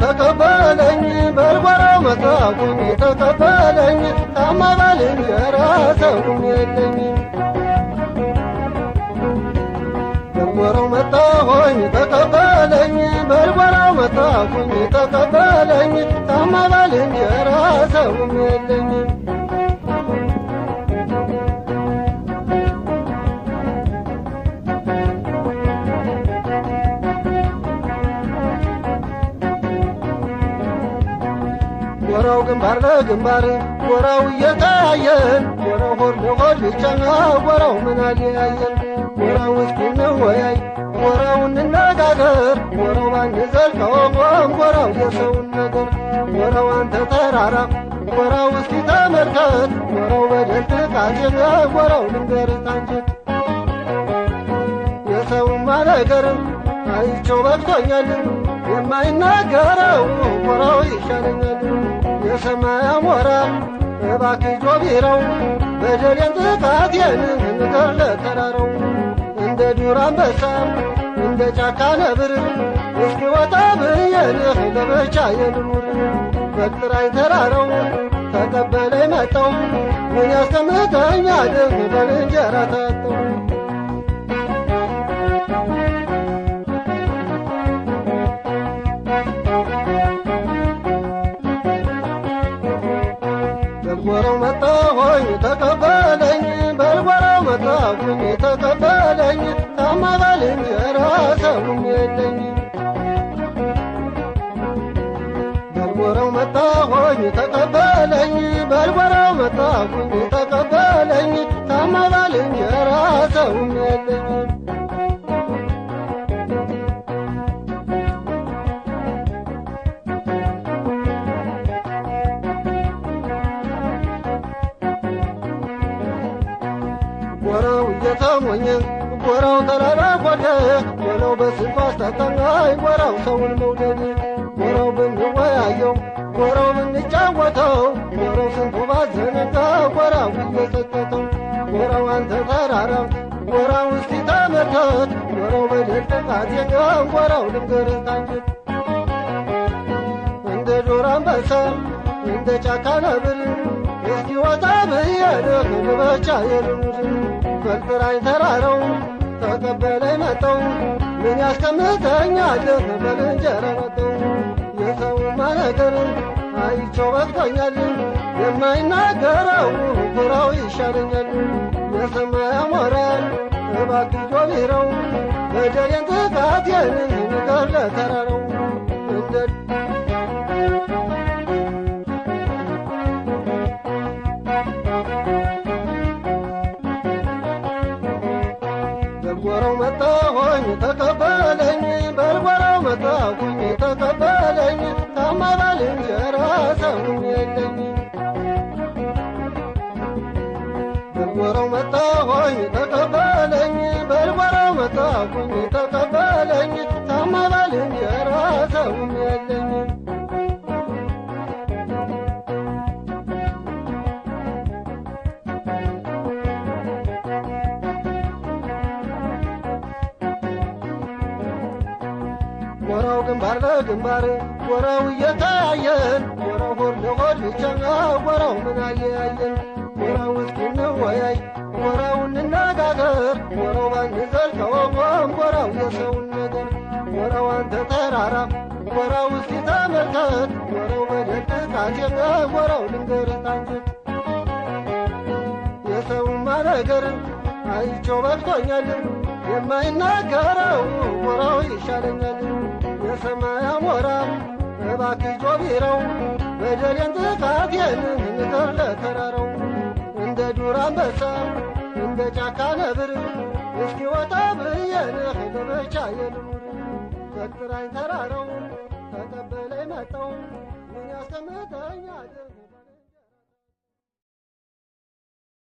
ተቀበለኝ በልጓራው መጣሁኝ ተቀበለኝ ታማ ባልንጀራ ሰውም የለኝ በልጓራው መጣሁኝ ተቀበለኝ በልጓራው መጣሁኝ ተቀበለኝ ታማ ባልንጀራ ሰውም የለኝ ጎራው ግንባር ለግንባር ጎራው እየታየን ጎራው ሆድ ለሆድ ብቻ ጎራው ምን አለያየን ጎራው እስኪ እንወያይ ጎራው እንነጋገር ጎራው ባንዘልቀውም ጎራው የሰውን ነገር ጎራው አንተ ተራራ ጎራው እስኪ ተመልከት ጎራው በደል ጥቃቴን ጎራው ልንገርህ ታንጀት የሰውማ ነገር አይቼው በቅቶኛል የማይናገረው ጎራው ይሻለኛል የሰማይ አሞራ እባክህ ጆቢራው በደሌን ጥቃቴን ንገር ለተራራው እንደ ዱር አንበሳ እንደ ጫካ ነብር እስኪ ወጣ ብዬልህ ለብቻዬ ልኑር በጥራኝ ተራራው ተቀበለኝ መጣው ምን ያስቀምጠኛል በልንጀራ ታጠው በልጓራው መጣሁኝ ተቀበለኝ በልጓራው መጣሁኝ ተቀበለኝ ታማ ባልንጀራ ሰውም የለኝ በልጓራው መጣሁኝ ተቀበለኝ በልጓራው መጣሁኝ ተቀበለኝ ታማ ባልንጀራ ሰውም የለኝ ጎራው እየተሞኘ ጎራው ተራራ ጓደ ጎራው በስፋት ተጠናይ ጎራው ሰውን መውደድ ጎራው ብንወያየው ጎራው ብንጫወተው ጎራው ስንቱ ባዘነጋ ጎራው እየሰጠተው ጎራው አንተ ተራራ ጎራው እስኪ ተመልከት ጎራው በደል ጥቃቴን ጎራው ልንገርህ ታንጀት እንደ ዱር አንበሳ እንደ ጫካ ነብር እስኪ ወጣ ብዬልህ ለብቻዬ ልኑር በጥራኝ ተራራው ተቀበለኝ መጣው ምን ያስቀምጠኛል በልንጀራ መጣው የሰውማ ነገር አይቼው በቅቶኛል የማይናገረው ጎራው ይሻለኛል የሰማይ አሞራ እባክህ ጆቢራው በደሌን ጥቃቴን ንገር ለተራራው እንደ በልጓራው መጣሁኝ ተቀበለኝ በልጓራው መጣሁኝ ተቀበለኝ ታማ ባልንጀራ ሰውም የለኝ በልጓራው መጣሁኝ ተቀበለኝ በልጓራው መጣሁኝ ተቀበለኝ ታማ ባልንጀራ ሰውም የለኝ ጎራው ግንባር ለግንባር ጎራው እየታየን ጎራው ሆድ ለሆድ ብቻ ጎራው ምን አለያየን ጎራው እስኪ እንወያይ ጎራው እንነጋገር ጎራው ባንዘልቀውም ጎራው የሰውን ነገር ጎራው አንተ ተራራ ጎራው እስኪ ተመልከት ጎራው በደል ጥቃቴን ጎራው ልንገርህ ታንጀት የሰውማ ነገር አይቼው በቅቶኛል የማይናገረው ጎራው ይሻለኛል የሰማይ አሞራ እባክህ ጆቢራው በደሌን ጥቃቴን ንገር ለተራራው እንደ ዱር አንበሳ እንደ ጫካ ነብር እስኪ ወጣ ብዬልህ ለብቻዬ ልኑር በጥራኝ ተራራው ተቀበለኝ መጣው ምን ያስቀምጠኛል